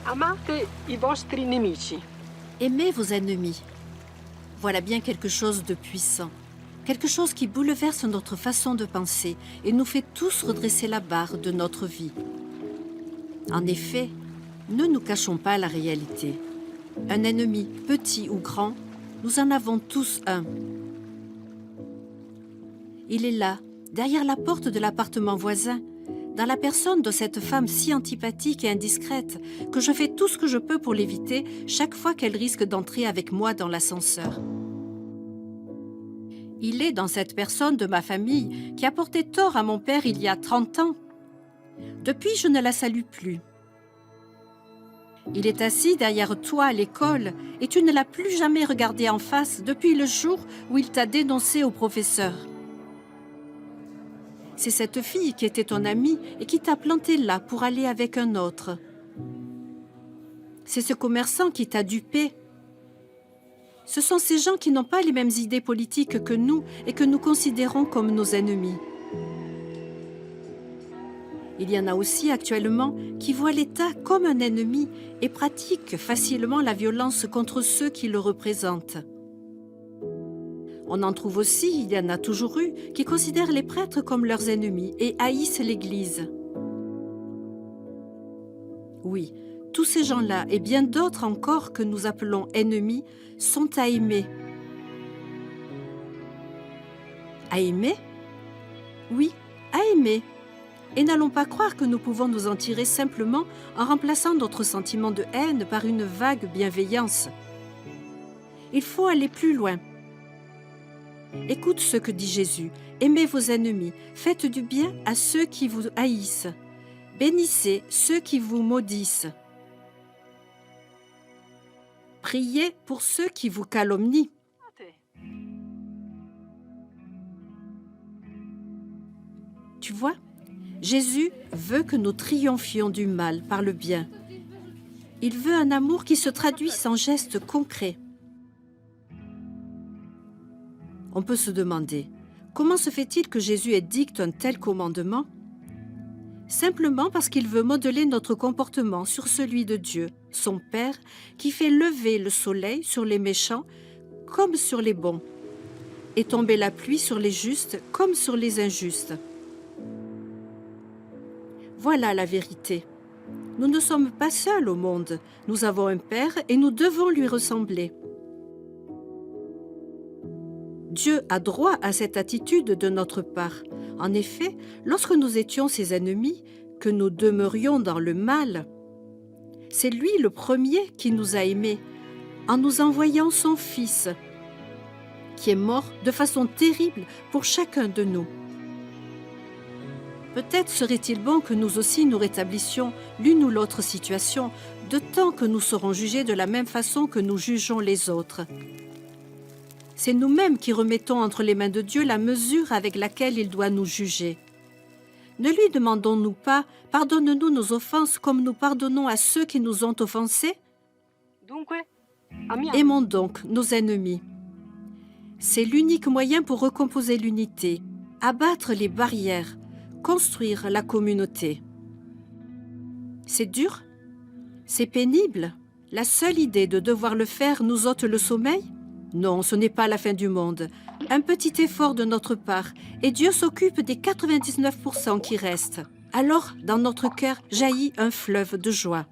Amate i vostri nemici. Aimez vos ennemis. Voilà bien quelque chose de puissant. Quelque chose qui bouleverse notre façon de penser et nous fait tous redresser la barre de notre vie. En effet, ne nous cachons pas la réalité. Un ennemi, petit ou grand, nous en avons tous un. Il est là, derrière la porte de l'appartement voisin, dans la personne de cette femme si antipathique et indiscrète que je fais tout ce que je peux pour l'éviter chaque fois qu'elle risque d'entrer avec moi dans l'ascenseur. Il est dans cette personne de ma famille qui a porté tort à mon père il y a 30 ans. Depuis, je ne la salue plus. Il est assis derrière toi à l'école et tu ne l'as plus jamais regardé en face depuis le jour où il t'a dénoncé au professeur. C'est cette fille qui était ton amie et qui t'a planté là pour aller avec un autre. C'est ce commerçant qui t'a dupé. Ce sont ces gens qui n'ont pas les mêmes idées politiques que nous et que nous considérons comme nos ennemis. Il y en a aussi actuellement qui voient l'État comme un ennemi et pratiquent facilement la violence contre ceux qui le représentent. On en trouve aussi, il y en a toujours eu, qui considèrent les prêtres comme leurs ennemis et haïssent l'Église. Oui, tous ces gens-là et bien d'autres encore que nous appelons ennemis sont à aimer. À aimer? Oui, à aimer. Et n'allons pas croire que nous pouvons nous en tirer simplement en remplaçant notre sentiment de haine par une vague bienveillance. Il faut aller plus loin. Écoute ce que dit Jésus. Aimez vos ennemis, faites du bien à ceux qui vous haïssent. Bénissez ceux qui vous maudissent. Priez pour ceux qui vous calomnient. Tu vois, Jésus veut que nous triomphions du mal par le bien. Il veut un amour qui se traduise en gestes concrets. On peut se demander, comment se fait-il que Jésus édicte un tel commandement? Simplement parce qu'il veut modeler notre comportement sur celui de Dieu, son Père, qui fait lever le soleil sur les méchants comme sur les bons, et tomber la pluie sur les justes comme sur les injustes. Voilà la vérité. Nous ne sommes pas seuls au monde. Nous avons un Père et nous devons lui ressembler. Dieu a droit à cette attitude de notre part. En effet, lorsque nous étions ses ennemis, que nous demeurions dans le mal, c'est lui le premier qui nous a aimés, en nous envoyant son Fils, qui est mort de façon terrible pour chacun de nous. Peut-être serait-il bon que nous aussi nous rétablissions l'une ou l'autre situation, de temps que nous serons jugés de la même façon que nous jugeons les autres. C'est nous-mêmes qui remettons entre les mains de Dieu la mesure avec laquelle il doit nous juger. Ne lui demandons-nous pas « Pardonne-nous nos offenses comme nous pardonnons à ceux qui nous ont offensés ?» Aimons donc nos ennemis. C'est l'unique moyen pour recomposer l'unité, abattre les barrières, construire la communauté. C'est dur? C'est pénible? La seule idée de devoir le faire nous ôte le sommeil? Non, ce n'est pas la fin du monde. Un petit effort de notre part, et Dieu s'occupe des 99% qui restent. Alors, dans notre cœur, jaillit un fleuve de joie.